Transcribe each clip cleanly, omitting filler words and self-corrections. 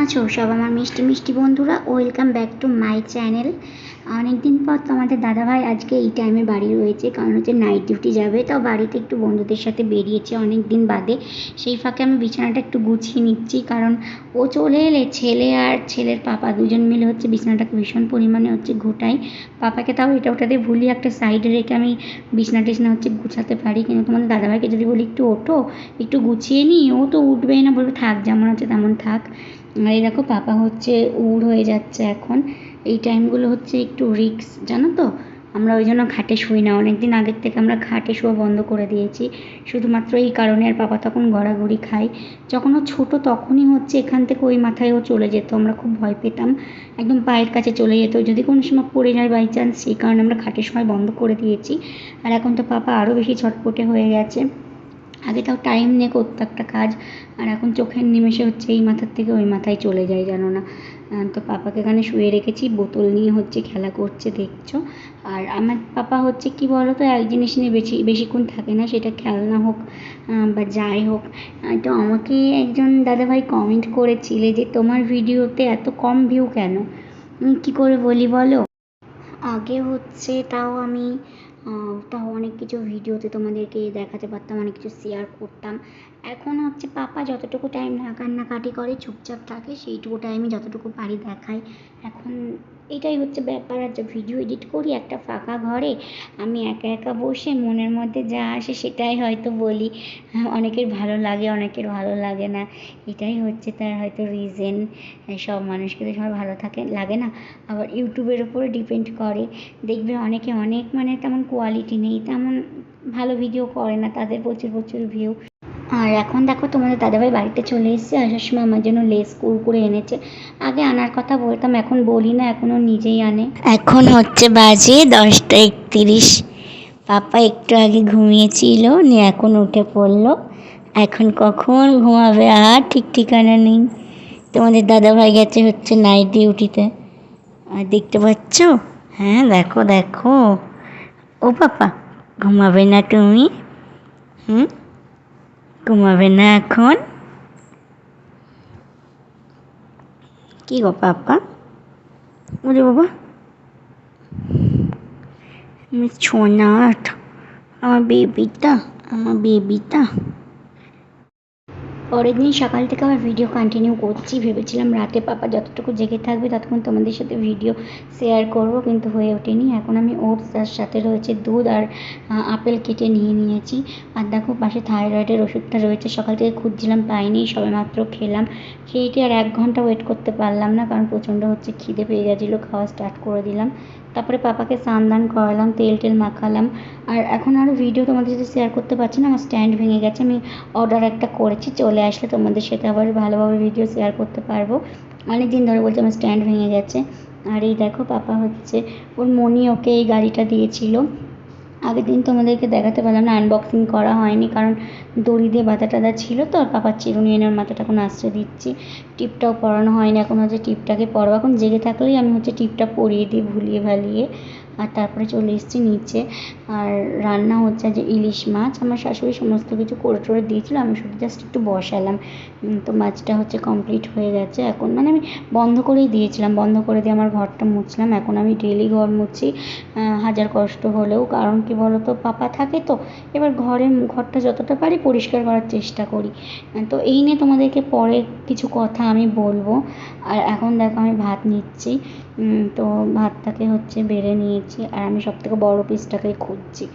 আছো সব আমার মিষ্টি মিষ্টি বন্ধুরা? Welcome back to my channel. অনেকদিন পর তোমাদের দাদাভাই আজকে এই টাইমে বাড়ি রয়েছে, কারণ হচ্ছে নাইট ডিউটি যাবে। তাও বাড়িতে একটু বন্ধুদের সাথে বেরিয়েছে অনেক দিন বাদে। সেই ফাঁকে আমি বিছানাটা একটু গুছিয়ে নিচ্ছি, কারণ ও চলে এলে ছেলে আর ছেলের পাপা দুজন মিলে হচ্ছে বিছানাটাকে ভীষণ পরিমাণে হচ্ছে ঘোটাই। পাপাকে তাও এটা ওটাতে ভুলিয়ে একটা সাইডে রেখে আমি বিছনা টিছনা হচ্ছে গুছাতে পারি, কিন্তু তোমাদের দাদাভাইকে যদি বলি একটু ওঠো একটু গুছিয়ে নিই, ও তো উঠবেই না, বলবে থাক যেমন আছে তেমন থাক। আর এই দেখো পাপা হচ্ছে উড় হয়ে যাচ্ছে এখন। এই টাইমগুলো হচ্ছে একটু রিস্ক, জানো তো। আমরা ওই জন্য খাটে শুই না, অনেক দিন আগের থেকে আমরা খাটে শোয়া বন্ধ করে দিয়েছি শুধুমাত্র এই কারণে। আর পাপা তখন গড়াগড়ি খায়। যখন ও ছোটো তখনই হচ্ছে এখান থেকে ওই মাথায় ও চলে যেত, আমরা খুব ভয় পেতাম, একদম পায়ের কাছে চলে যেত যদি কোনো সময় পড়ে যায় বাই চান্স, সেই কারণে আমরা খাটের সময় বন্ধ করে দিয়েছি। আর এখন তো পাপা আরও বেশি ছটপটে হয়ে গেছে। আগে তাও টাইম নিয়ে করতো একটা কাজ, আর এখন চোখের নিমেষে হচ্ছে এই মাথার থেকে ওই মাথায় চলে যায়, জানো না। তো পাপাকে এখানে শুয়ে রেখেছি, বোতল নিয়ে হচ্ছে খেলা করছে, দেখছো। আর আমার পাপা হচ্ছে কি বলো তো, এক জিনিস নিয়ে বেশিক্ষণ থাকে না, সেটা খেলনা হোক বা যাই হোক। তো আমাকে একজন দাদাভাই কমেন্ট করেছিলে যে তোমার ভিডিওতে এত কম ভিউ কেন। কি করে বলি বলো। আগে হচ্ছে তাও অনেক কিছু ভিডিওতে তোমাদেরকে দেখাতে পারতাম, অনেক কিছু শেয়ার করতাম। এখন হচ্ছে পাপা যতটুকু টাইম কান্নাকাটি করে চুপচাপ থাকে, সেইটুকু টাইমে যতটুকু পারি দেখাই। এখন এটাই হচ্ছে ব্যাপার। আর ভিডিও এডিট করি একটা ফাঁকা ঘরে, আমি একা একা বসে মনের মধ্যে যা আসে সেটাই হয়তো বলি। অনেকের ভালো লাগে, অনেকের ভালো লাগে না, এটাই হচ্ছে তার হয়তো রিজন। সব মানুষকে তো সবার ভালো লাগে না। আবার ইউটিউবের উপরে ডিপেন্ড করে, দেখবে অনেকে অনেক মানে তেমন কোয়ালিটি নেই, তেমন ভালো ভিডিও করে না, তাদের প্রচুর প্রচুর ভিউ। আর এখন দেখো তোমাদের দাদাভাই বাড়িতে চলে এসেছে, আসার সময় আমার জন্য লেস কুরকুরে এনেছে। আগে আনার কথা বলতাম, এখন বলি না, এখনও নিজেই আনে। এখন হচ্ছে বাজে 10টা 31। পাপা একটু আগে ঘুমিয়েছিল, নিয়ে এখন উঠে পড়লো। এখন কখন ঘুমাবে আর ঠিক ঠিকানা নেই। তোমাদের দাদাভাই গেছে হচ্ছে নাইট ডিউটিতে, আর দেখতে পাচ্ছ। হ্যাঁ দেখো দেখো। ও পাপা, ঘুমাবে না তুমি? ঘুমাবে না এখন? কি গো পাপা? ওরে বাবা, আমি ছোনাট, আমার বেবিটা, আমার বেবিটা। পরের দিন সকাল থেকে আবার ভিডিও কন্টিনিউ করছি, ভেবেছিলাম রাতে পাপা যতটুকু জেগে থাকবে ততক্ষণ তোমাদের সাথে ভিডিও শেয়ার করব, কিন্তু হয়ে ওঠেনি। এখন আমি ওটস, তার সাথে রয়েছে দুধ আর আপেল কেটে নিয়ে নিয়েছি। আর দেখো পাশে থাইরয়েডের ওষুধটা রয়েছে, সকাল থেকে খুঁজছিলাম পাইনি, সবেমাত্র খেলাম। খেয়ে আর 1 ঘন্টা ওয়েট করতে পারলাম না, কারণ প্রচণ্ড হচ্ছে খিদে পেয়ে গেছিলো, খাওয়া স্টার্ট করে দিলাম। তারপরে পাপাকে স্নান করালাম, তেল টেল মাখালাম। আর এখন আরও ভিডিও তোমাদের সাথে শেয়ার করতে পারছি না, আমার স্ট্যান্ড ভেঙে গেছে। আমি অর্ডার একটা করেছি, চলে আসলে তোমাদের সাথে আবার ভালোভাবে ভিডিও শেয়ার করতে পারবো। অনেক দিন ধরে বলছি আমার স্ট্যান্ড ভেঙে গেছে। আর এই দেখো পাপা হচ্ছে, ওর মনি ওকে এই গাড়িটা দিয়েছিল। আগের দিন তোমাদেরকে দেখাতে পারলাম না, আনবক্সিং করা হয়নি, কারণ দড়ি দিয়ে বাঁধা টাধা ছিল তো। আর পাপার চিরুনি এনে ওর মাথাটা এখন আসতে দিচ্ছি। টিপটাও পরানো হয়নি, এখন হচ্ছে টিপটাকে পরাবো। এখন জেগে থাকলেই আমি হচ্ছে টিপটা পরিয়ে দিই ভুলিয়ে ভালিয়ে। আর তারপরে চলে এসেছি নিচে। আর রান্না হচ্ছে যে ইলিশ মাছ, আমার শাশুড়ি সমস্ত কিছু করে টরে দিয়েছিলো, আমি শুধু জাস্ট একটু বসালাম। তো মাছটা হচ্ছে কমপ্লিট হয়ে গেছে। এখন মানে আমি বন্ধ করেই দিয়েছিলাম, বন্ধ করে দিয়ে আমার ঘরটা মুছলাম। এখন আমি ডেলি ঘর মুছি, হাজার কষ্ট হলেও। কারণ কি বলো তো, পাপা থাকে তো, এবার ঘরটা যতটা পারি পরিষ্কার করার চেষ্টা করি। তো এই নিয়ে তোমাদেরকে পরে কিছু কথা আমি বলবো। আর এখন দেখো আমি ভাত নিচ্ছি। তো ভাতটাকে হচ্ছে বেড়ে নিয়েছি, আর আমি সবথেকে বড় পিসটাকেই খুঁজছি।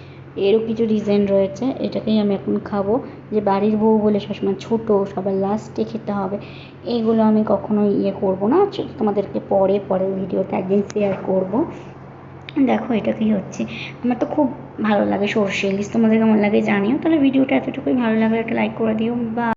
এরও কিছু রিজন রয়েছে, এটাকেই আমি এখন খাবো। যে বাড়ির বউ বলে সবসময় ছোটো, সবার লাস্টে খেতে হবে, এইগুলো আমি কখনো করবো না। তোমাদেরকে পরের ভিডিওতে একদিন শেয়ার করবো। দেখো এটাকেই হচ্ছে, আমার তো খুব ভালো লাগে সর্ষে ইলিশ, তোমাদের কেমন লাগে জানিও। তাহলে ভিডিওটা এতটুকুই, ভালো লাগলে একটা লাইক করে দিও বা